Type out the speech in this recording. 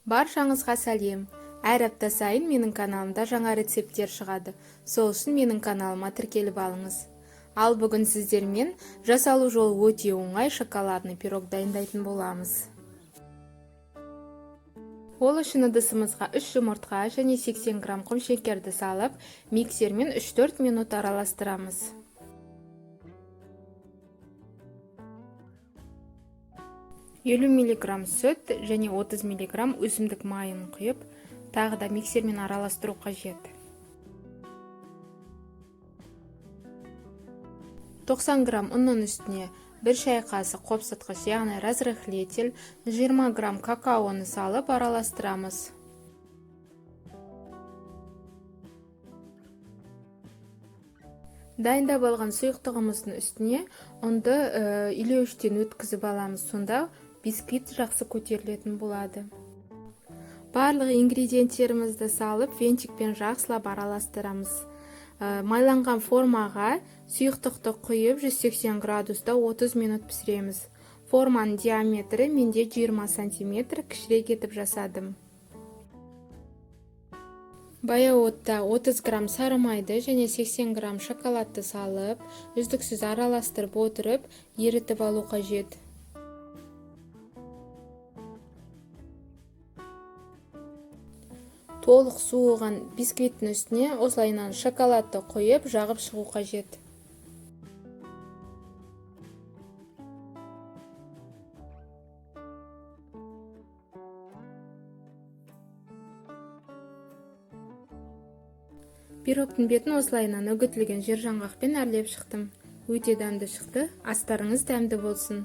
Баршаңызға сәлем. Әр апта сайын менің каналымда жаңа рецепттер шығады. Сол үшін менің каналыма тіркеліп алыңыз. Ал бүгін сіздермен жасалу жолы өте оңай шоколадный пирог дайындайтын боламыз. Ол үшін ыдысымызға 3 жұмыртқа және 80 грамм құм шекерді салып, миксермен 3-4 минут араластырамыз. Елу миллиграмм сүт және 30 миллиграмм өсімдік майын құйып, тағы да миксермен араластыру қажет. 90 грамм ұнның үстіне 1 шай қасық қопсытқыш, яғни разрыхлитель, 20 грамм какаоны салып араластырамыз. Дайындап алған сұйықтығымыздың үстіне ұнды илеуіштен өткізіп аламыз, сонда бисквит жақсы көтерілетін болады. Барлық ингредиенттерімізді салып, венчикпен жақсылап араластырамыз. Майланған формаға сұйықтықты құйып, 180 градуста 30 минут пісіреміз. Форманың диаметрі менде 20 см, кішірек етіп жасадым. Баяу отта 30 грамм сары майды және 80 грамм шоколадты салып, үздіксіз араластырып отырып, ерітіп алу қажет. Толық суыған бисквиттің үстіне осылайынан шоколадты қойып, жағып шығу қажет. Пирогтың бетін осылайынан үгітілген жер жаңғақпен әрлеп шықтым. Өте дәмді шықты. Астарыңыз дәмді болсын.